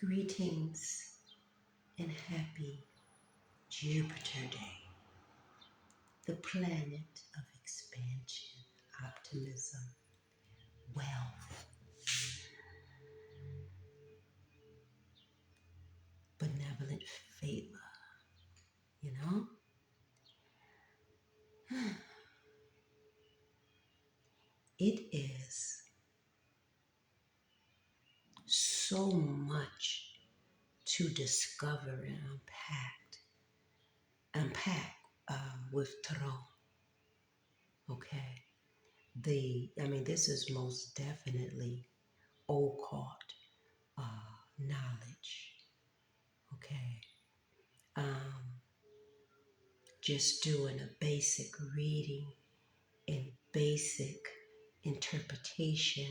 Greetings and happy Jupiter Day, the planet of expansion, optimism, wealth, benevolent favor, you know? It is so much to discover and with tarot, okay? This is most definitely occult knowledge, okay? Um, just doing a basic reading and basic interpretation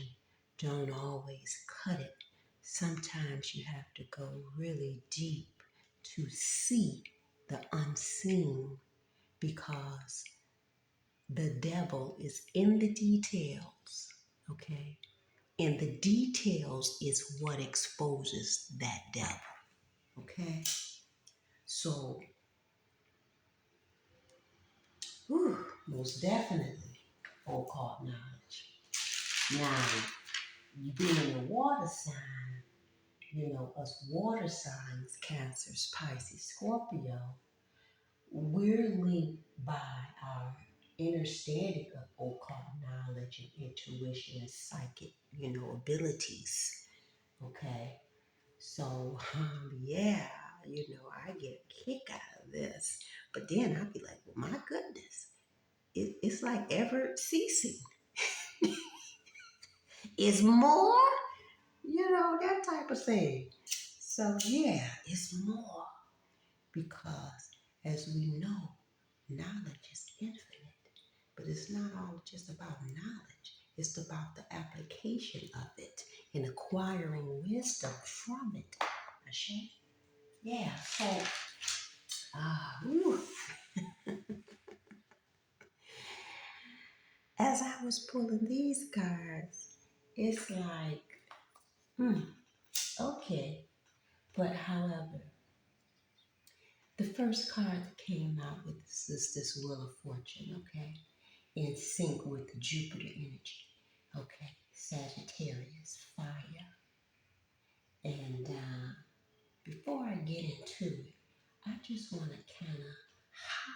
don't always cut it. Sometimes you have to go really deep to see the unseen because the devil is in the details, okay? And the details is what exposes that devil, okay? So, most definitely occult knowledge. Now, you being a water sign, us water signs, Cancers, Pisces, Scorpio, we're linked by our understanding of occult knowledge and intuition and psychic, abilities. Okay. So, yeah, I get a kick out of this. But then I'd be like, well, my goodness, it's like ever ceasing. Is more, that type of thing. So, yeah, it's more because as we know, knowledge is infinite, but it's not all just about knowledge. It's about the application of it and acquiring wisdom from it. Ashe? Yeah, so, whew. As I was pulling these cards, it's like, okay. But however, the first card that came out with this is this Wheel of Fortune, okay? In sync with Jupiter energy, okay? Sagittarius, fire. And before I get into it, I just want to kind of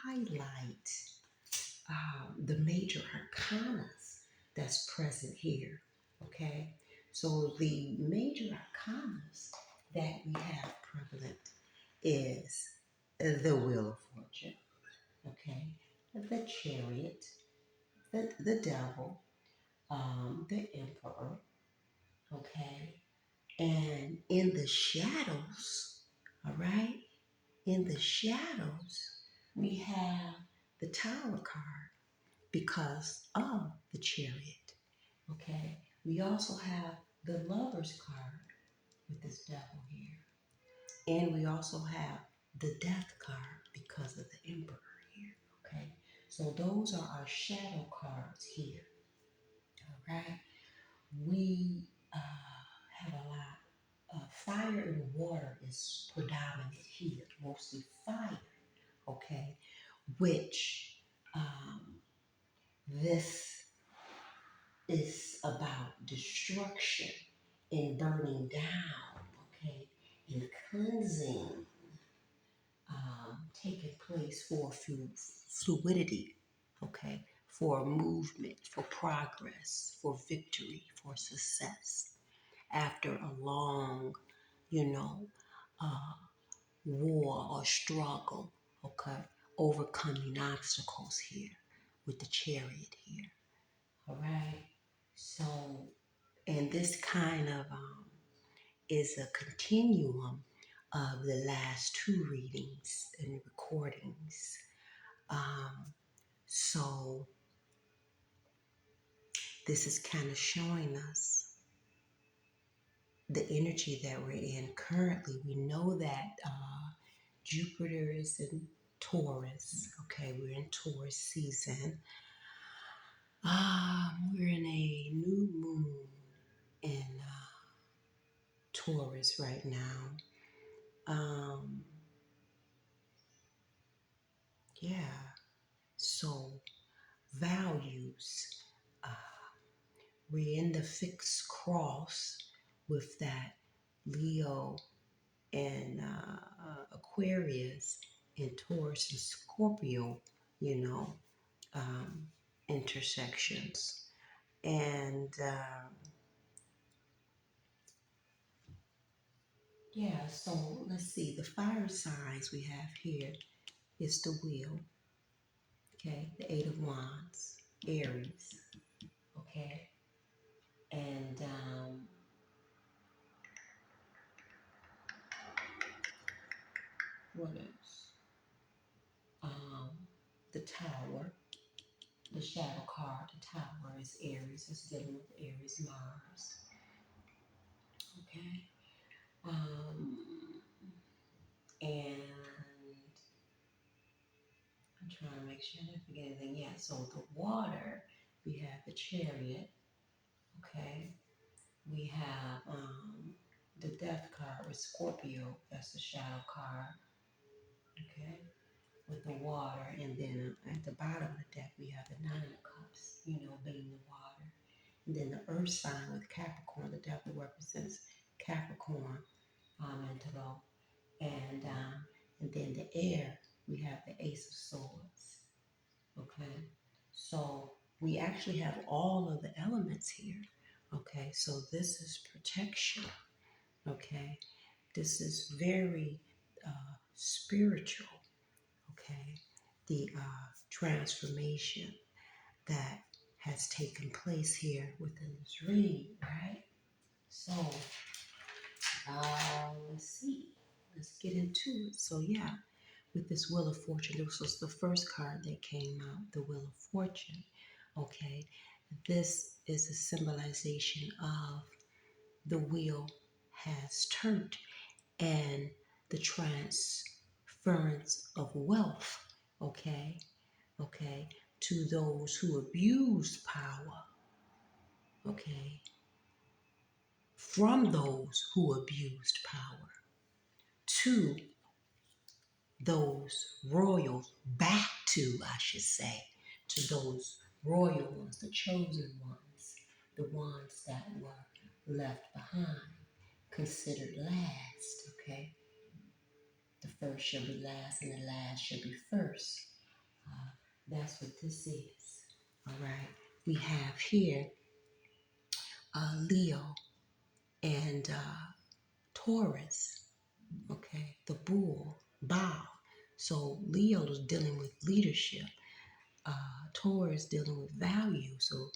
highlight the major arcanas that's present here, okay? So the major arcanas that we have prevalent is the Wheel of Fortune, okay? The Chariot, the Devil, the Emperor, okay? And in the shadows, all right? In the shadows, we have the Tower card because of the Chariot, okay? We also have the Lover's card with this devil here. And we also have the Death card because of the Emperor here, okay? So those are our shadow cards here, all right? We have a lot. Fire and water is predominant here, mostly fire, okay? Which this is about destruction and burning down, okay? And cleansing taking place for fluidity, okay? For movement, for progress, for victory, for success after a long, you know, uh, war or struggle, okay? Overcoming obstacles here with the Chariot here, all right? So, and this kind of is a continuum of the last two readings and recordings. So, this is kind of showing us the energy that we're in currently. We know that Jupiter is in Taurus. Okay, we're in Taurus season. We're in a new moon in Taurus right now. Um, yeah, so values. Uh, we're in the fixed cross with that Leo and Aquarius and Taurus and Scorpio, you know, um, intersections. And yeah, so let's see, the fire signs we have here is the wheel, okay, the Eight of Wands, Aries, okay, and what else? Um, the Tower, the shadow card, the Tower is Aries, it's dealing with Aries, Mars, okay, um, and I'm trying to make sure I didn't forget anything. Yeah, so the water, we have the Chariot, okay, we have the Death card with Scorpio, that's the shadow card, okay, with the water, and then at the bottom of the deck we have the Nine of Cups, you know, being the water. And then the Earth sign with Capricorn, the devil represents Capricorn, mental, and then the air, we have the Ace of Swords. Okay, so we actually have all of the elements here. Okay, so this is protection. Okay, this is very spiritual. Okay, the transformation that has taken place here within this read, right? So let's see, let's get into it. So yeah, with this Wheel of Fortune, this was the first card that came out, the Wheel of Fortune. Okay, this is a symbolization of the wheel has turned and the transference of wealth, okay, okay, to those who abuse power, okay, from those who abused power to those royals, back to, I should say, to those royal ones, the chosen ones, the ones that were left behind, considered last, okay? The first shall be last and the last shall be first. That's what this is, all right? We have here Leo and Taurus, okay? The bull, bow. So Leo is dealing with leadership. Taurus dealing with value. So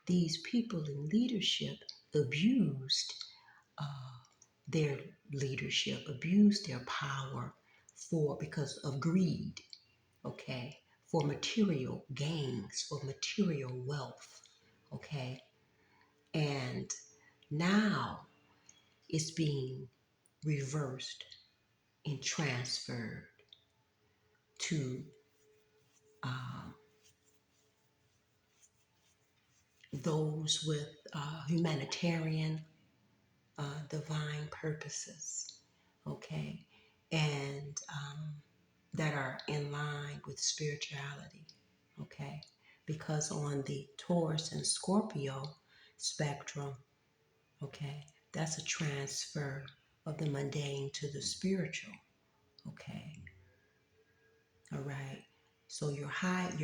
these people in leadership abused uh, their leadership, abused their power for because of greed, okay, for material gains, for material wealth, okay, and now it's being reversed and transferred to um, those with humanitarian divine purposes, okay, and that are in line with spirituality, okay, because on the Taurus and Scorpio spectrum, okay, that's a transfer of the mundane to the spiritual, okay, all right. So your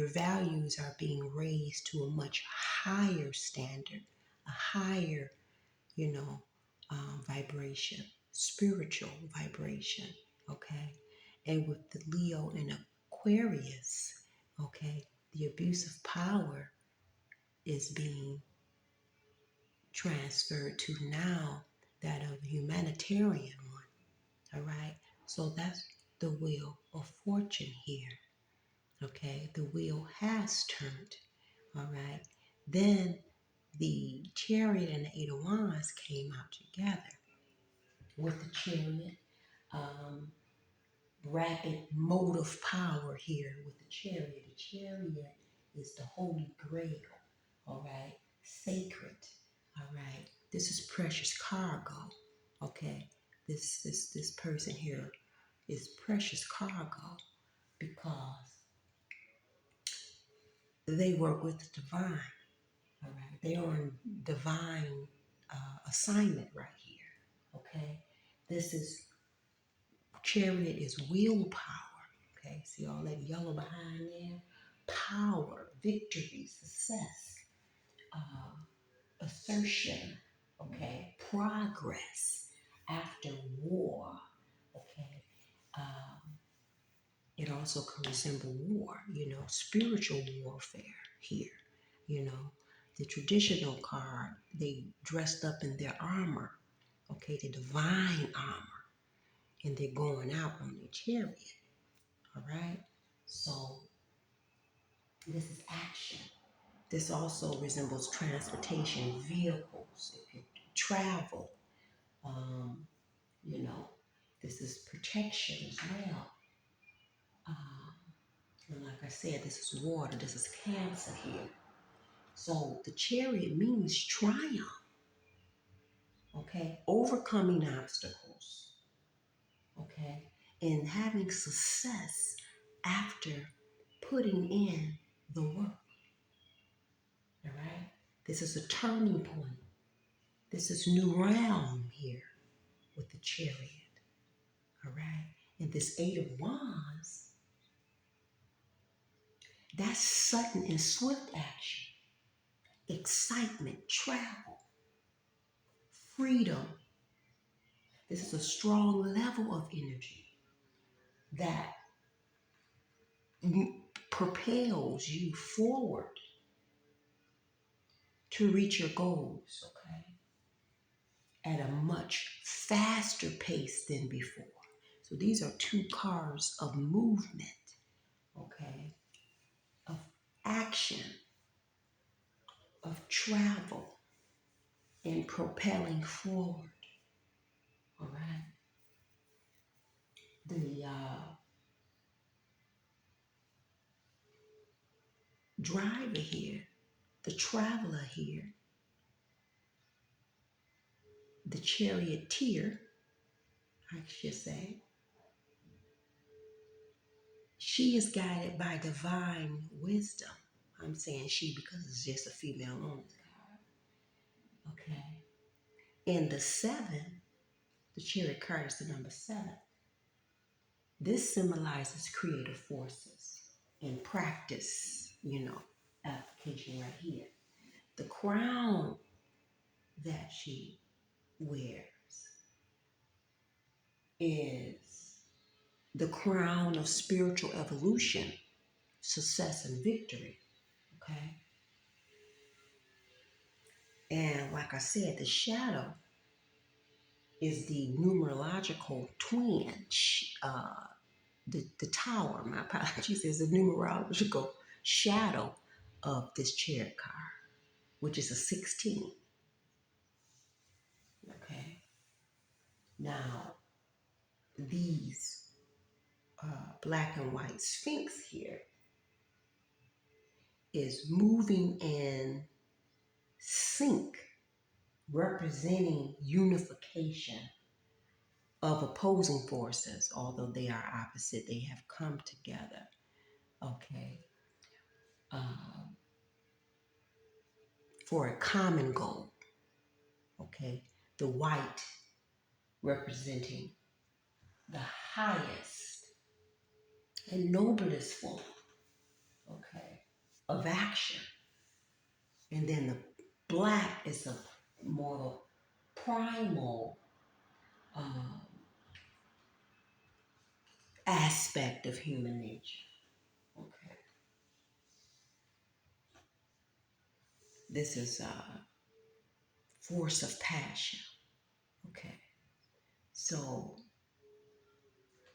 values are being raised to a much higher standard, a higher you know, vibration, spiritual vibration, okay? And with the Leo and Aquarius, okay, the abuse of power is being transferred to now that of a humanitarian one, all right? So that's the Wheel of Fortune here, okay? The wheel has turned, all right? Then the Chariot and the Eight of Wands came out together with the Chariot, um, rapid motive power here with the Chariot. The Chariot is the Holy Grail, all right, sacred, all right. This is precious cargo, Okay, this person here is precious cargo because they work with the divine. All right, they are on divine assignment right here. Okay, this is chariot is willpower. Okay, see all that yellow behind there? Power, victory, success, assertion, okay, progress after war, okay. It also can resemble war, spiritual warfare here, you know. The traditional card, they dressed up in their armor, okay, the divine armor, and they're going out on their chariot, all right? So this is action. This also resembles transportation, vehicles, if you travel, um, you know, this is protection as well. And like I said, this is water, this is Cancer here. So the chariot means triumph, okay? Overcoming obstacles, okay? And having success after putting in the work, all right? This is a turning point. This is new realm here with the chariot, all right? And this Eight of Wands, that's sudden and swift action, excitement, travel, freedom. This is a strong level of energy that propels you forward to reach your goals, okay, at a much faster pace than before. So these are two cards of movement, okay, of action, of travel, and propelling forward, all right? The driver here, the traveler here, the charioteer, I should say, she is guided by divine wisdom. I'm saying she because it's just a female on this card. Okay. And the seven, the chariot card is the number seven. This symbolizes creative forces and practice, application right here. The crown that she wears is the crown of spiritual evolution, success, and victory. Okay. And like I said, the shadow is the numerological twin. The tower, my apologies, is the numerological shadow of this chariot card, which is a 16. Okay. Now, these black and white sphinx here is moving in sync, representing unification of opposing forces. Although they are opposite, they have come together. Okay. Um, for a common goal. Okay. The white representing the highest and noblest form, okay, of action. And then the black is a more primal um, aspect of human nature. Okay. This is a force of passion. Okay. So,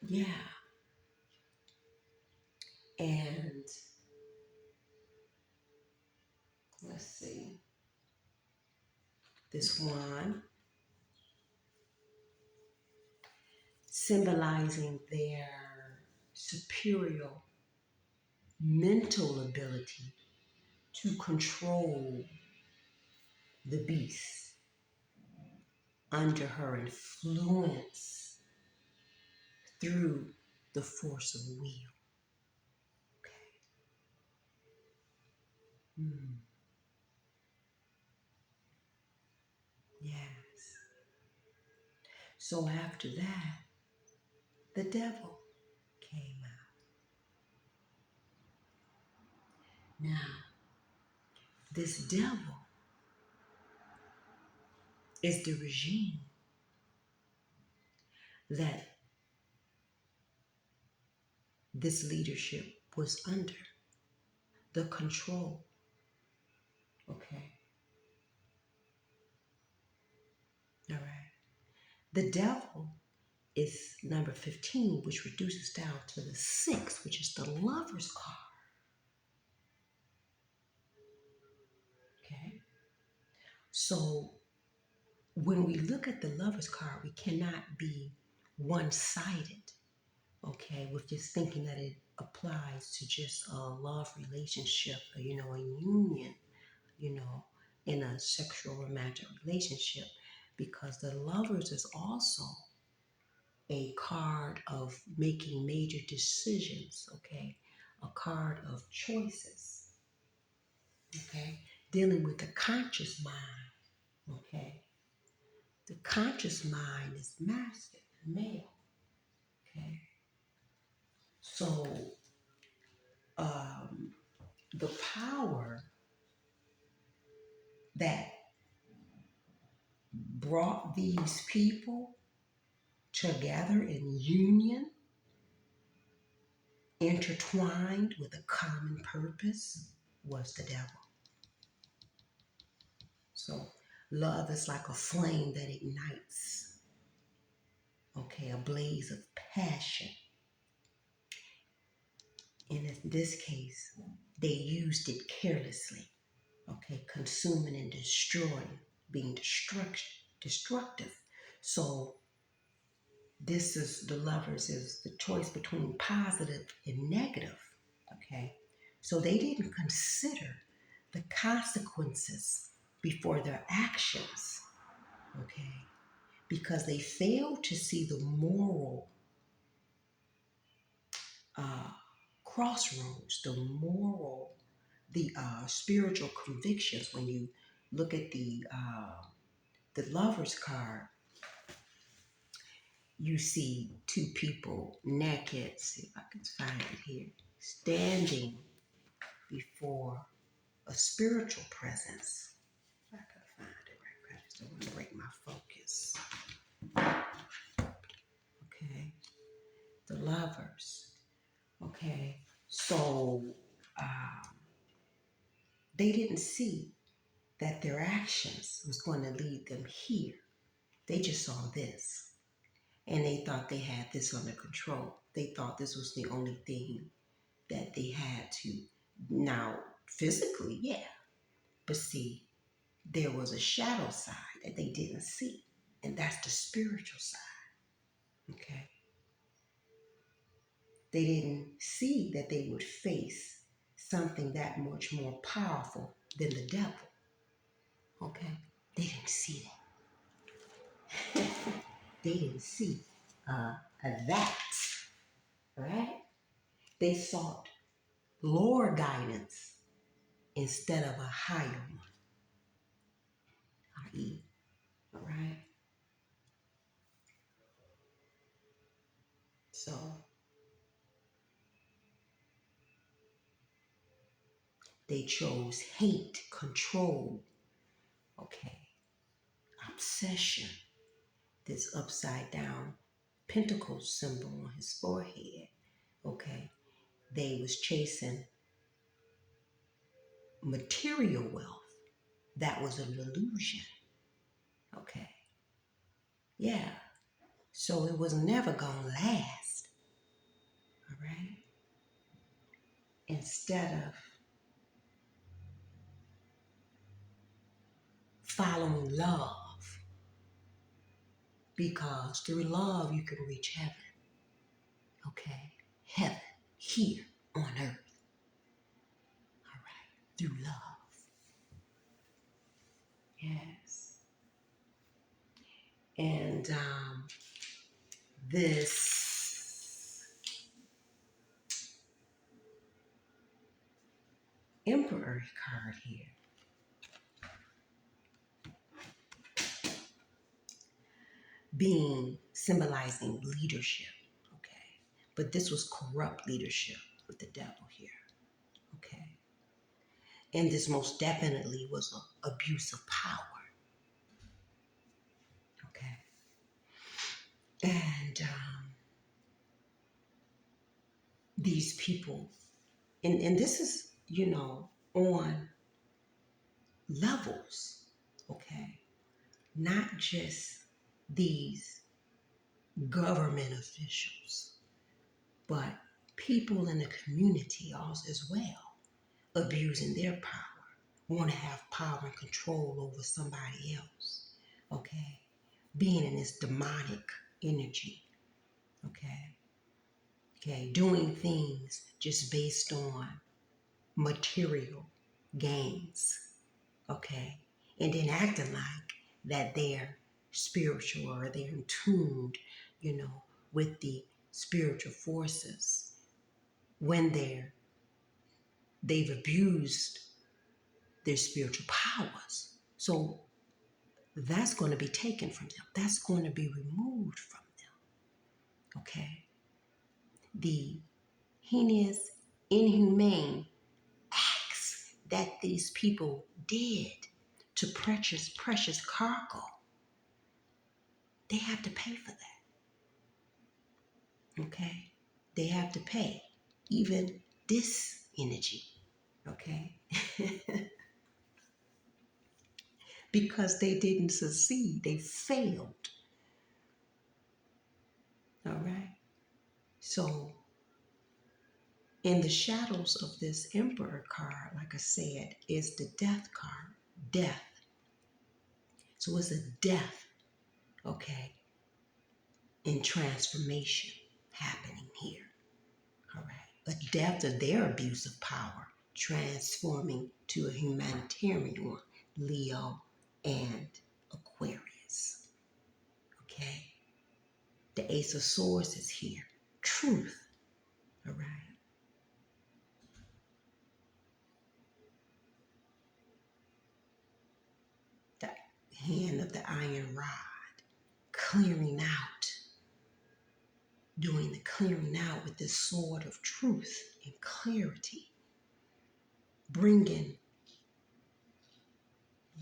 yeah. And let's see. This one symbolizing their superior mental ability to control the beast. under her influence through the force of will. Okay. Yes. So after that, the devil came out. Now, this devil is the regime that this leadership was under, the control. Okay. All right. The devil is number 15, which reduces down to the 6, which is the lover's card. Okay. So when we look at the lover's card, we cannot be one-sided, okay, with just thinking that it applies to just a love relationship, or, a union, you know, in a sexual romantic relationship, because the lovers is also a card of making major decisions, okay, a card of choices, okay, dealing with the conscious mind, okay. The conscious mind is masculine, male, okay. So um, the power that brought these people together in union, intertwined with a common purpose, was the devil. So love is like a flame that ignites, okay, a blaze of passion. And in this case, they used it carelessly, okay, consuming and destroying, being destructive. So this is the lovers is the choice between positive and negative, okay. So they didn't consider the consequences before their actions, okay, because they failed to see the moral uh, crossroads, the spiritual convictions. When you look at the lover's card, you see two people naked. See if I can find it here, standing before a spiritual presence. If I can find it right quick, I just don't want to break my focus. Okay, the lovers. Okay, so um, they didn't see that their actions was going to lead them here. They just saw this, and they thought they had this under control. They thought this was the only thing that they had to. Now, physically, yeah, but see, there was a shadow side that they didn't see, and that's the spiritual side. Okay, they didn't see that they would face something that much more powerful than the devil. Okay, they didn't see that. They didn't see that. Right? They sought lower guidance instead of a higher one. I.e., all right? So they chose hate, control, okay, obsession, this upside down pentacle symbol on his forehead, okay? They was chasing material wealth. That was an illusion, okay? Yeah, so it was never gonna last, all right? Instead of following love, because through love you can reach heaven, okay? Heaven here on earth, all right? Through love, yes. And this Emperor card here, being symbolizing leadership, okay? But this was corrupt leadership with the devil here, okay? And this most definitely was an abuse of power, okay? And these people, and this is, on levels, okay? Not just these government officials, but people in the community also as well, abusing their power, want to have power and control over somebody else, okay? Being in this demonic energy, okay? Okay, doing things just based on material gains, okay? And then acting like that they're spiritual or they're in tuned, with the spiritual forces when they've abused their spiritual powers. So that's going to be taken from them. That's going to be removed from them. Okay? The heinous, inhumane acts that these people did to precious cargo, they have to pay for that. Okay? They have to pay. Even this energy. Okay? Because they didn't succeed. They failed. All right? So, in the shadows of this Emperor card, like I said, is the Death card. Death. So it's a death, okay, in transformation happening here. All right. A death of their abuse of power, transforming to a humanitarian one. Leo and Aquarius. Okay. The Ace of Swords is here. Truth. All right. The hand of the iron rod, clearing out, doing the clearing out with this sword of truth and clarity, bringing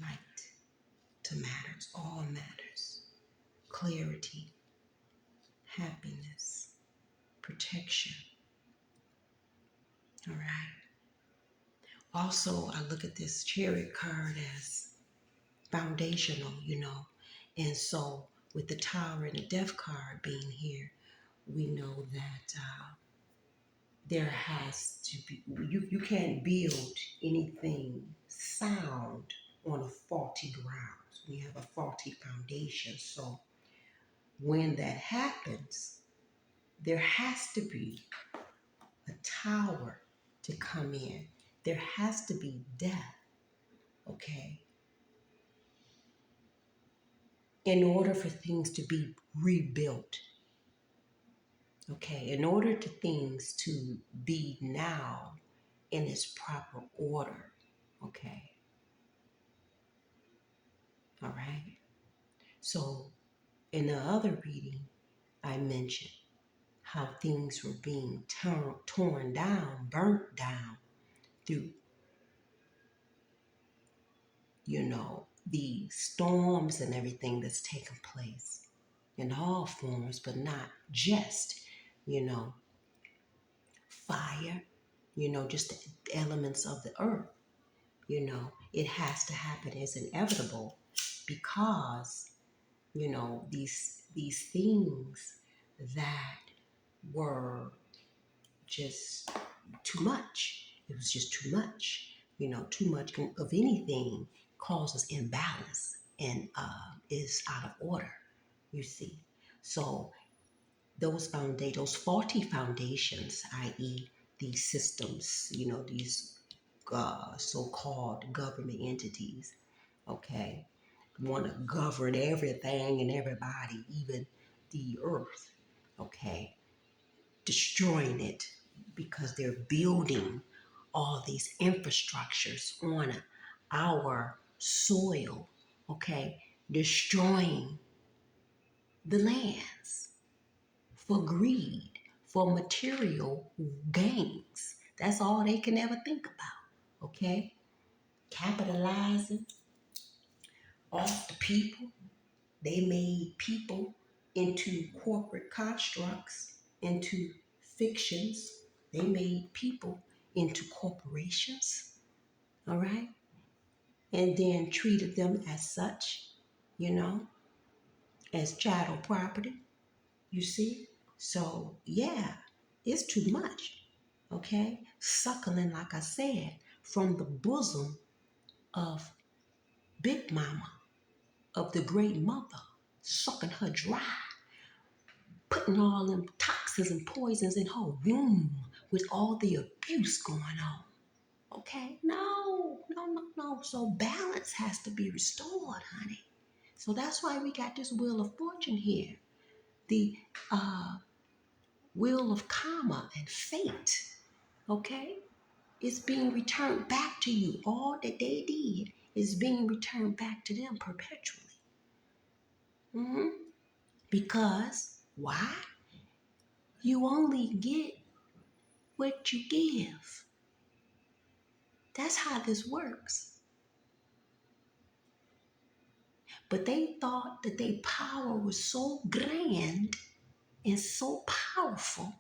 light to matters, all matters, clarity, happiness, protection. All right. Also, I look at this Chariot card as foundational, and so with the Tower and the Death card being here, we know that there has to be, you can't build anything sound on a faulty ground. You have a faulty foundation. So when that happens, there has to be a tower to come in. There has to be death, okay, in order for things to be rebuilt. Okay, in order to things to be now in its proper order. Okay, all right. So in the other reading, I mentioned how things were being torn down, burnt down through, the storms and everything that's taken place in all forms, but not just, you know, fire, just the elements of the earth. It has to happen. It's inevitable because, these things that were just too much. It was just too much. Too much of anything causes imbalance and is out of order, you see. So those faulty foundations, i.e., these systems, these so-called government entities, okay, want to govern everything and everybody, even the earth, okay? Destroying it because they're building all these infrastructures on our soil, okay? Destroying the lands for greed, for material gains. That's all they can ever think about, okay? Capitalizing off the people. They made people into corporate constructs, into fictions. They made people into corporations, all right? And then treated them as such, you know, as chattel property, you see? So, yeah, it's too much, okay? Suckling, like I said, from the bosom of Big Mama, of the great mother, sucking her dry, putting all them toxins and poisons in her womb with all the abuse going on. Okay? No, no, no, no. So balance has to be restored, honey. So that's why we got this wheel of fortune here. The wheel of karma and fate. Okay? It's being returned back to you. All that they did is being returned back to them perpetually. Mm-hmm. Because why? You only get what you give. That's how this works. But they thought that their power was so grand and so powerful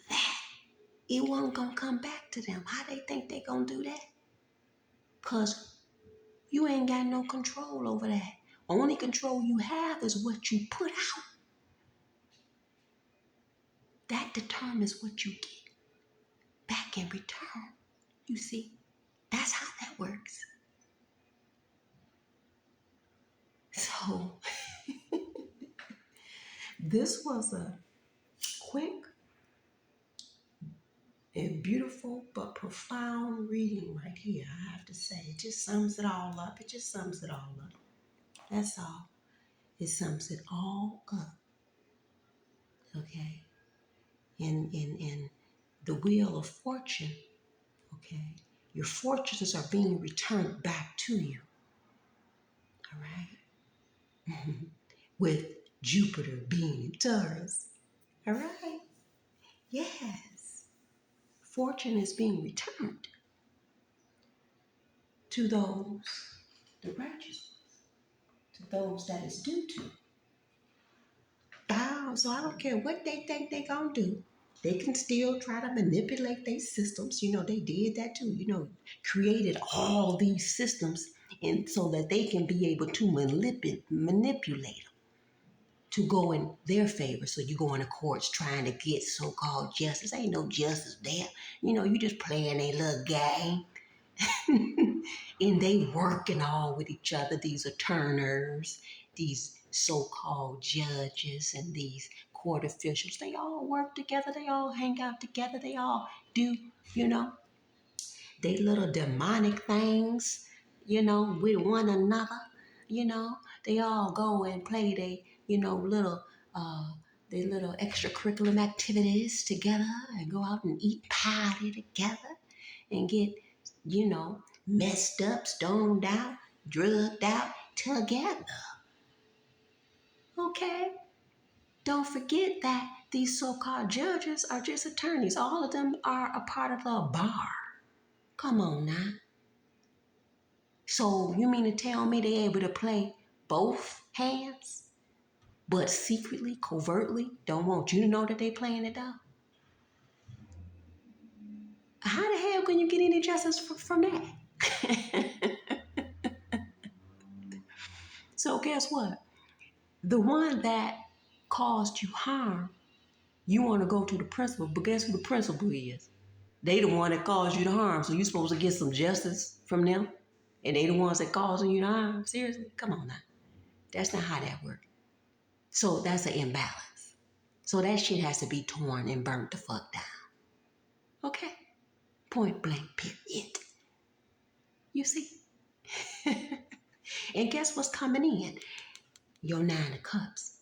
that it wasn't going to come back to them. How they think they going to do that? Because you ain't got no control over that. Only control you have is what you put out. That determines what you get back in return. You see, that's how that works. So, this was a quick and beautiful but profound reading right here, I have to say. It just sums it all up. It just sums it all up. That's all. It sums it all up. Okay? In the wheel of fortune, okay, your fortunes are being returned back to you. All right? With Jupiter being in Taurus. All right? Yes. Fortune is being returned to those, the righteous, to those that is due to. So I don't care what they think they're going to do. They can still try to manipulate their systems. You know, they did that too. You know, created all these systems and so that they can be able to manipulate them to go in their favor. So you go in the courts trying to get so-called justice. Ain't no justice there. You know, you just playing a little game. And they working all with each other, these attorneys, these so-called judges and these court officials. They all work together, they all hang out together, they all do, you know, they little demonic things, you know, with one another, you know. They all go and play they, you know, their little extracurricular activities together and go out and eat party together and get, you know, messed up, stoned out, drugged out together. Okay? Don't forget that these so-called judges are just attorneys. All of them are a part of the bar. Come on now. So you mean to tell me they able to play both hands, but secretly, covertly, don't want you to know that they playing it out? How the hell can you get any justice from that? So guess what? The one that caused you harm, you want to go to the principal, but guess who the principal is? They the one that caused you the harm, so you supposed to get some justice from them, and they the ones that causing you the harm? Seriously? Come on now. That's not how that works. So that's an imbalance. So that shit has to be torn and burnt the fuck down. Okay? Point blank, period. You see? And guess what's coming in? Your Nine of Cups.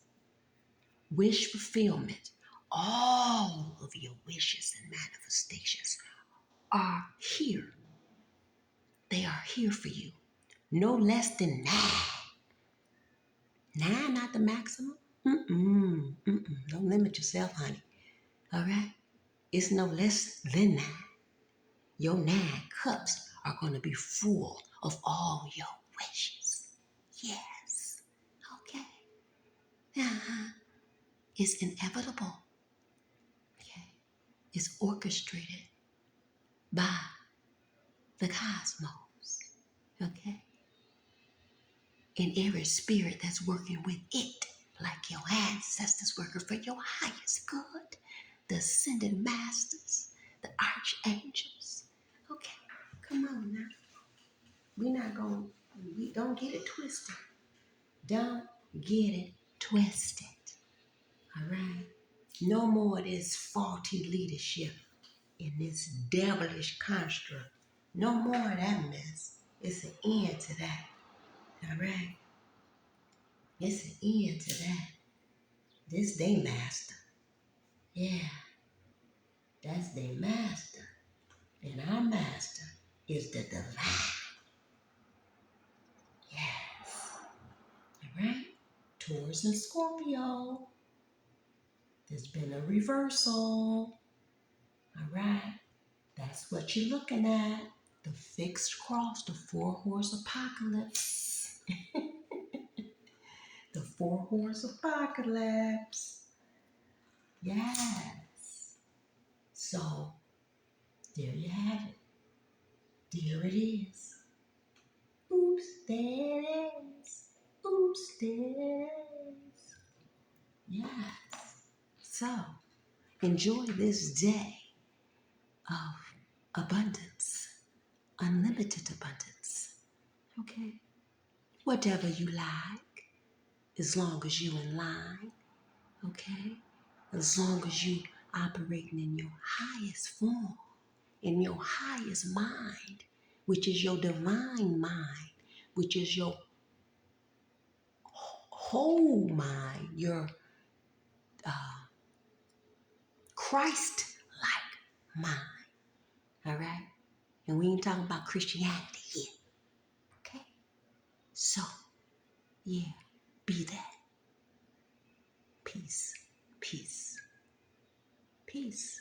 Wish fulfillment. All of your wishes and manifestations are here. They are here for you. No less than 9. 9, not the maximum. Don't limit yourself, honey. All right? It's no less than 9. Your 9 cups are going to be full of all your wishes. Yes. Okay. Uh-huh. It's inevitable. Okay. It's orchestrated by the cosmos. Okay. And every spirit that's working with it, like your ancestors working for your highest good, the ascended masters, the archangels. Okay, come on now. We don't get it twisted. Don't get it twisted. All right? No more of this faulty leadership in this devilish construct. No more of that mess. It's an end to that. All right? It's an end to that. This day master. Yeah, that's their master. And our master is the divine. Yes. All right? Taurus and Scorpio. There's been a reversal. All right? That's what you're looking at. The fixed cross, the 4-horse apocalypse. The 4-horse apocalypse. Yes. So, there you have it. There it is. Oops, there it is. Oops, there it is. Yes. So, enjoy this day of abundance, unlimited abundance. Okay? Whatever you like, as long as you in line. Okay? As long as you operating in your highest form, in your highest mind, which is your divine mind, which is your whole mind, your Christ-like mind. All right? And we ain't talking about Christianity here. Okay? So, yeah, be that. Peace, peace, peace.